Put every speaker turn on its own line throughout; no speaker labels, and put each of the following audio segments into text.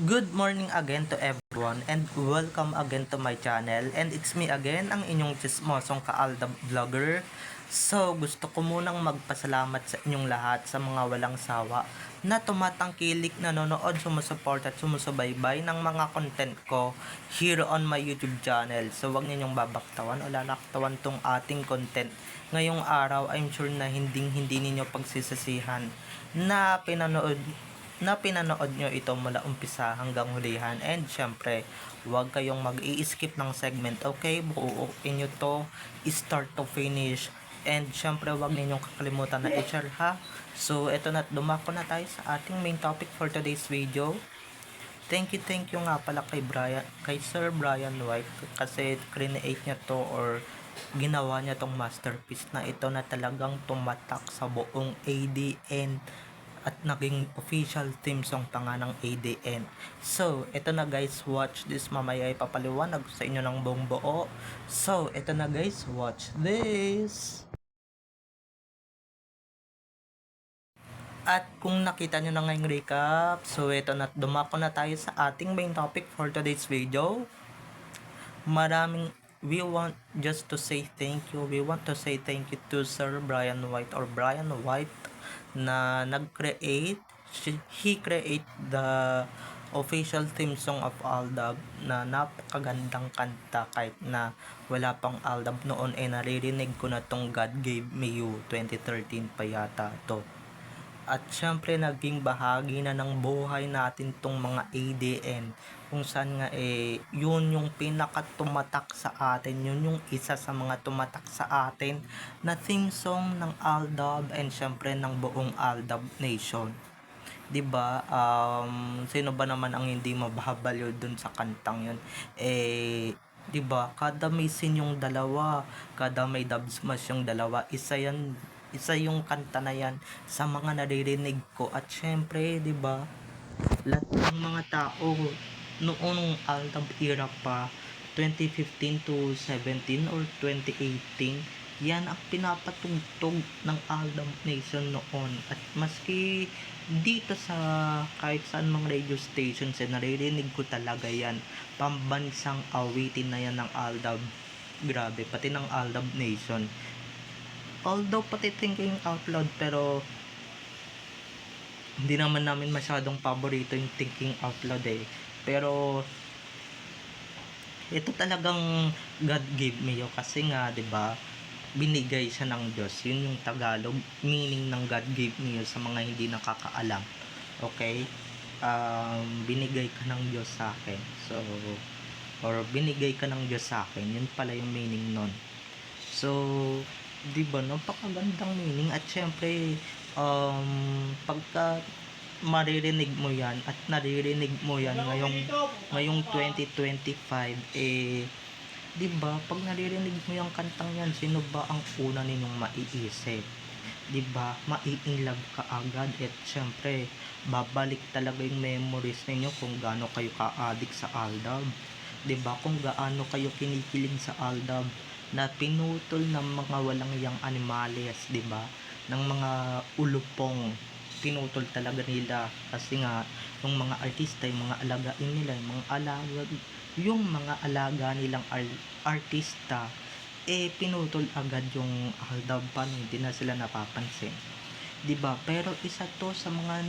Good morning again to everyone and welcome again to my channel, and it's me again, ang inyong chismosong kaalda vlogger. So gusto ko munang magpasalamat sa inyong lahat sa mga walang sawa na tumatangkilik, nanonood, sumusuport at sumusubaybay ng mga content ko here on my YouTube channel. So wag ninyong babaktawan o lalaktawan tong ating content. Ngayong araw, I'm sure na hindi ninyo pagsisisihan na pinanood nyo ito mula umpisa hanggang hulihan. And syempre, huwag kayong mag-i-skip ng segment, okay? Buuin nyo to start to finish. And syempre, huwag ninyong kakalimutan na i-share, ha? So eto na, dumako na tayo sa ating main topic for today's video. Thank you nga pala kay Sir Brian White, kasi create niya to or ginawa niya tong masterpiece na ito na talagang tumatak sa buong ADN at naging official theme song pa nga ng ADN. So, eto na guys, watch this. Mamaya ipapaliwanag sa inyo ng buong buo. So, eto na guys, watch this. At kung nakita nyo na ngayong recap, so eto na, dumako na tayo sa ating main topic for today's video. We want just to say thank you. We want to say thank you to Sir Brian White or Brian White na he create the official theme song of Aldab na napakagandang kanta. Kahit na wala pang Aldab noon, naririnig ko na tong God Gave Me You 2013 pa yata to. At syempre naging bahagi na ng buhay natin tong mga ADN, kung saan nga yun yung pinakatumatak sa atin, yun yung isa sa mga tumatak sa atin na theme song ng Aldab and syempre ng buong Aldab Nation. 'Di ba? Sino ba naman ang hindi mababaliw dun sa kantang yun? 'Di ba? Kada may scene yung dalawa, kada may dub smash yung dalawa, isa yung kanta na yan sa mga naririnig ko. At syempre, 'di ba? Lahat ng mga tao noong Aldab era pa, 2015 to 17 or 2018, yan ang pinapatugtog ng Aldab Nation noon. At maski dito sa kahit saan mga radio stations, naririnig ko talaga yan. Pambansang awitin na yan ng Aldab. Grabe, pati ng Aldab Nation. Although pati Thinking Out Loud, pero hindi naman namin masyadong paborito yung Thinking Out Loud Pero ito talagang God gave me you, kasi nga 'di ba, binigay siya ng Diyos. Yun yung Tagalog meaning ng God gave me you sa mga hindi nakakaalam. Okay? Binigay ka ng Diyos sa akin. So, or binigay ka ng Diyos sa akin. Yun pala yung meaning nun. So, 'di ba, napakagandang meaning. At syempre, pagka maririnig mo yan at naririnig mo yan ngayong 2025, 'di ba, pag naririnig mo yung kantang yan, sino ba ang una ninyong maiisip? 'Di ba, mai-inlove ka agad. At syempre, babalik talaga yung memories ninyo kung gaano kayo ka-addict sa Aldab. 'Di ba, kung gaano kayo kinikilig sa Aldab na pinutol ng mga walang yang animales, 'di ba? Ng mga ulupong pinutol talaga nila, kasi nga yung mga artista, yung mga alagain nila, yung mga alaga nilang artista, pinutol agad yung Aldab pa, hindi na sila napapansin, 'di ba? Pero isa to sa mga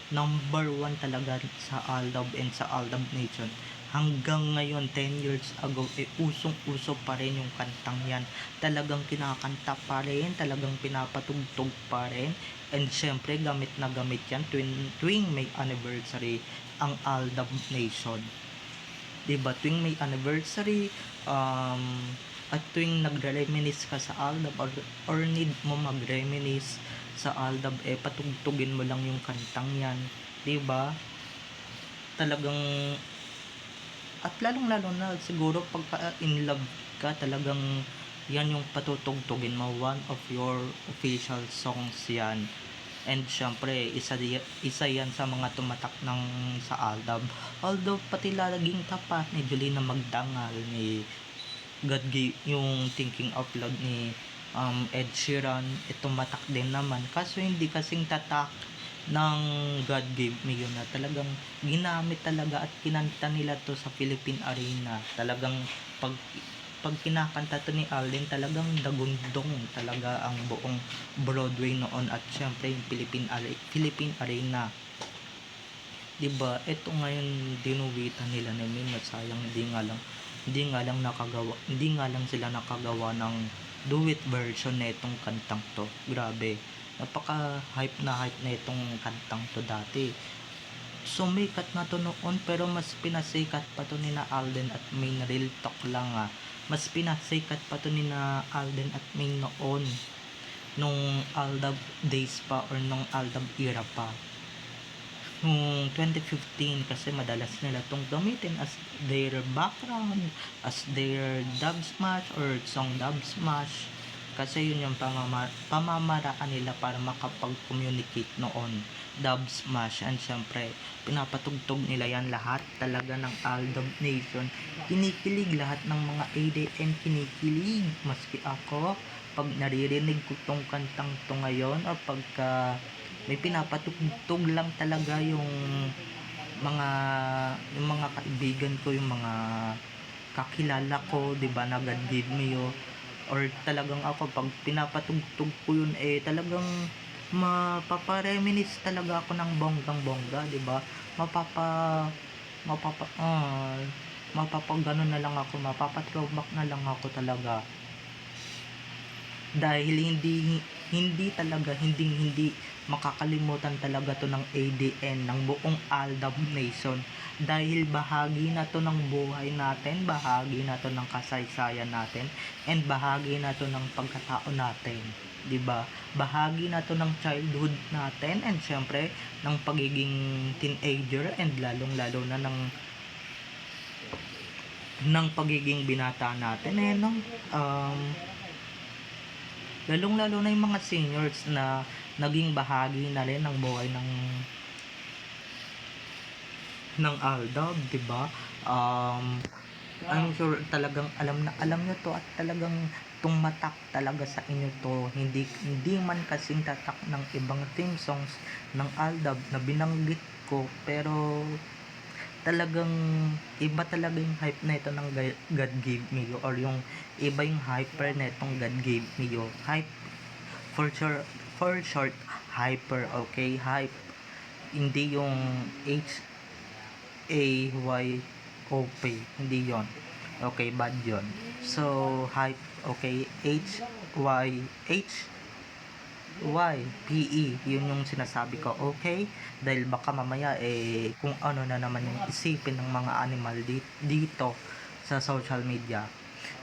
number one talaga sa Aldab and sa Aldab Nation. Hanggang ngayon, 10 years ago, usong-uso pa rin yung kantang yan. Talagang kinakanta pa rin, talagang pinapatugtog pa rin. And syempre, gamit na gamit yan tuwing may anniversary ang Aldab Nation. 'Di ba? Tuwing may anniversary, at tuwing nagre-reminisce ka sa Aldab, or need mo mag-reminisce sa Aldab, patugtugin mo lang yung kantang yan, 'di ba? Talagang, at lalong lalo na siguro pagka in love ka, talagang yan yung patutugtugin mo, one of your official songs yan. And syempre, isa yan sa mga tumatak ng sa Aldab. Although pati laging tapat ni Julina Magdangal, ni God Gave, yung Thinking Out Loud ni Ed Sheeran, tumatak din naman. Kaso hindi kasing tatak ng God Gave Me You na talagang ginamit talaga at kinanta nila to sa Philippine Arena. Talagang pag kinakanta to ni Alden, talagang dagundong talaga ang buong Broadway noon at syempre yung Philippine Arena. 'Di ba? Ito ngayon dinuwitan nila na Min at sayang hindi nga lang sila nakagawa ng duet version nitong kantang to. Grabe. Napaka-hype na itong kantang to dati. Sumikat na to noon pero mas pinasikat pa to ni na Alden at Main, real talk lang Mas pinasikat pa to ni na Alden at Main noon nung Aldab days pa or nung Aldab era pa. Nung 2015 kasi madalas nila tong gamitin as their background, as their dub smash or song dub smash kasi yun yung pamamaraan nila para makapag-communicate noon, dub smash. And syempre pinapatugtog nila yan lahat talaga ng Aldab Nation. Kinikilig lahat ng mga ADM, kinikilig maski ako pag naririnig ko tong kantang to ngayon o pagka may pinapatugtog lang talaga mga mga kaibigan ko, yung mga kakilala ko, 'di ba, na God Give Me You, or talagang ako pag pinapatugtog ko yun talagang mapapa-reminisce talaga ako ng bonggang-bongga, 'di ba? Mapapa mapapa mapapaganon na lang ako, mapapa-throwback na lang ako talaga. Dahil hindi makakalimutan talaga to ng ADN, ng buong Aldab Nation, dahil bahagi na to ng buhay natin, bahagi na to ng kasaysayan natin, and bahagi na to ng pagkatao natin, 'di ba? Bahagi na to ng childhood natin, and syempre ng pagiging teenager, and lalong-lalo na ng pagiging binata natin no. Lalong-lalo na yung mga seniors na naging bahagi na rin ng buhay ng Aldab, 'di ba? I'm sure talagang alam nyo to at talagang tumatak talaga sa inyo to. Hindi man kasing tatak ng ibang theme songs ng Aldab na binanggit ko, pero talagang iba talaga yung hype na ito ng God Gave Me You, or yung iba yung hyper na itong God Gave Me You. Hype for short, hyper, okay? Hype, hindi yung HAYOP, hindi yon. Okay, bad yon. So hype, okay? HYPE, yun yung sinasabi ko, okay? Dahil baka mamaya kung ano na naman yung isipin ng mga animal dito sa social media.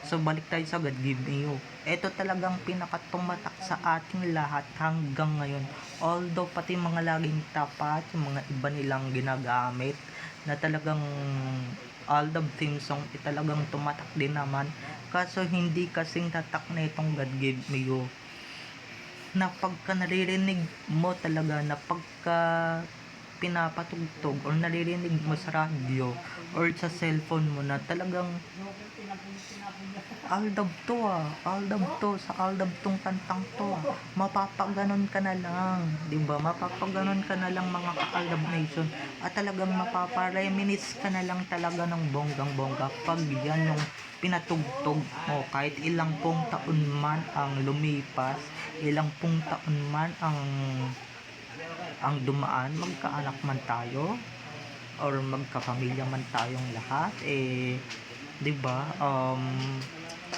So balik tayo sa God Give Me You. Ito talagang pinakatumatak sa ating lahat hanggang ngayon. Although pati mga laging tapat, yung mga iba nilang ginagamit na talagang Aldab theme song, talagang tumatak din naman. Kaso hindi kasing tatak na itong God Give Me You, na pagka naririnig mo talaga, na pagka pinapatugtog or naririnig mo sa radio or sa cellphone mo, na talagang Aldab to, sa Aldab tong kantang to mapapaganon ka na lang, 'di ba? Mapapaganon ka na lang, mga ka-Aldab Nation, at talagang mapapareminisce ka na lang talaga ng bonggang-bongga pag yan yung pinatugtog mo. Kahit ilang pong taon man ang lumipas, ilang pong taon man ang dumaan, magkaanak man tayo or magkapamilya man tayong lahat, 'di ba?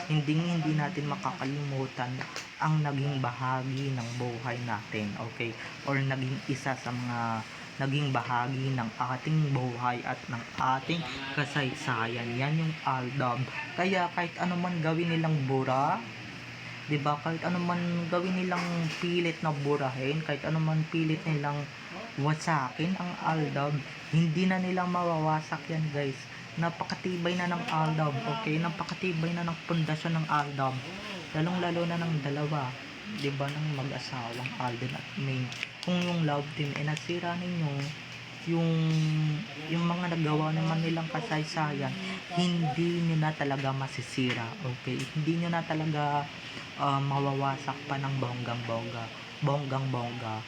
Hindi natin makakalimutan ang naging bahagi ng buhay natin, okay? Or naging isa sa mga naging bahagi ng ating buhay at ng ating kasaysayan. Yan yung Aldab. Kaya kahit ano man gawin nilang bura, 'di ba? Kahit ano man gawin nilang pilit na burahin, kahit ano man pilit nilang wasakin ang Aldab, hindi na nila mawawasak yan, guys. Napakatibay na ng Aldab, okay? Napakatibay na ng pundasyon ng Aldab. Lalong-lalo na ng dalawa, 'di ba, ng mag-asawang Alden at Main. Kung yung love team nasira ninyo, yung mga nagawa naman nilang kasaysayan, hindi nyo na talaga masisira, okay? Hindi nyo na talaga mawawasak pa ng bonggang-bongga.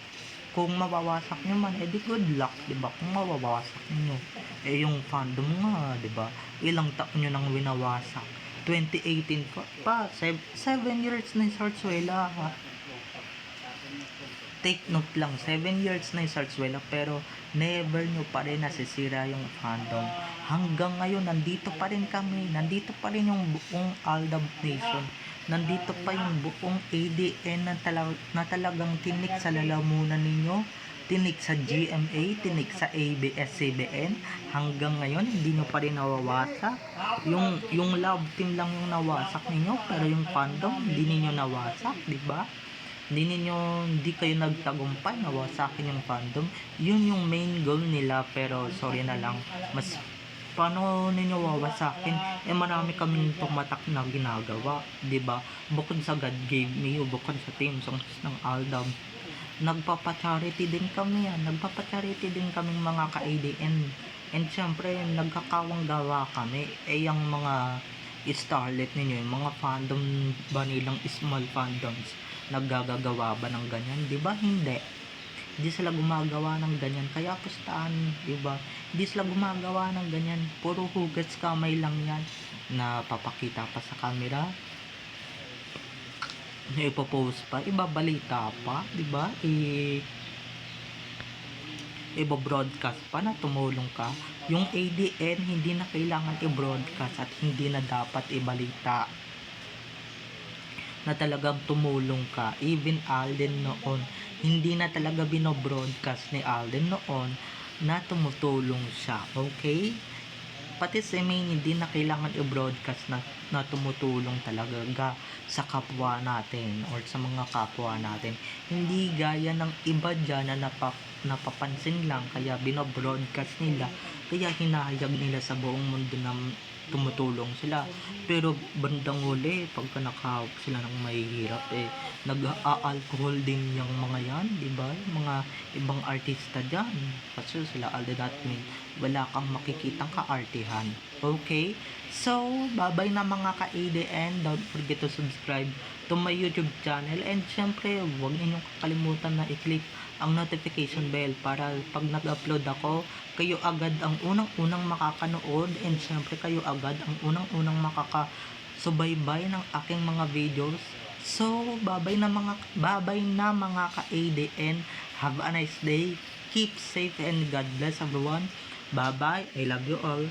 Kung mawawasak nyo man, edi good luck, di ba? Kung mawawasak nyo. Eh, yung fandom nga, di ba? Ilang taon nyo nang winawasak. 2018 pa 7 years na yung Sarsuela, ha? Take note lang, 7 years na yung Sarsuela, pero never nyo pa rin nasisira yung fandom. Hanggang ngayon, nandito pa rin kami, nandito pa rin yung buong Aldab Nation, nandito pa yung buong ADN na talagang tinik sa lalamunan ninyo, tinik sa GMA, tinik sa ABS-CBN. Hanggang ngayon, hindi nyo pa rin nawawasak. Yung love team lang yung nawasak ninyo, pero yung fandom, hindi ninyo nawasak, di ba? Hindi kayo nagtagumpay, nawasakin yung fandom. Yun yung main goal nila, pero sorry na lang, mas paano ninyo wawasakin? Eh, marami kaming tumatak na ginagawa, di ba? Bukod sa God Gave Me, o bukod sa team songs ng Aldab, nagpapa-charity din kami yan. Nagpapa-charity din kaming mga ka-ADN. And syempre, nagkakawang gawa kami. Eh, yung mga starlet ninyo, yung mga fandom ba nilang small fandoms, naggagawa ba ng ganyan? Di ba? Hindi sila gumagawa ng ganyan. Kaya pustahan, di ba? Hindi sila gumagawa ng ganyan. Puro hugats kamay lang yan na papakita pa sa camera, ipopost pa, ibabalita pa, di ba? Ibo-broadcast pa na tumulong ka. Yung ADN hindi na kailangan i-broadcast at hindi na dapat ibalita na talagang tumulong ka. Even Alden noon, hindi na talaga binobroadcast ni Alden noon na tumutulong siya. Okay? Pati si Maine, hindi na kailangan i-broadcast na tumutulong talaga sa kapwa natin or sa mga kapwa natin. Hindi gaya ng iba dyan na napapansin lang, kaya binobroadcast nila, kaya hinahayag nila sa buong mundo na tumutulong sila. Pero bandang huli, pagka nakahawak sila ng mahihirap, nag-a-alcohol din yung mga yan, di ba? Yung mga ibang artista dyan. Kasi sila Alden, wala kang makikitang kaartihan. Okay? So, bye-bye na mga ka-ADN. Don't forget to subscribe to my YouTube channel. And syempre, huwag ninyong kakalimutan na i-click ang notification bell para pag nag-upload ako, kayo agad ang unang-unang makakanood, and syempre kayo agad ang unang-unang makakasubaybay ng aking mga videos. So, bye-bye na mga ka-ADN. Have a nice day. Keep safe and God bless everyone. Bye-bye. I love you all.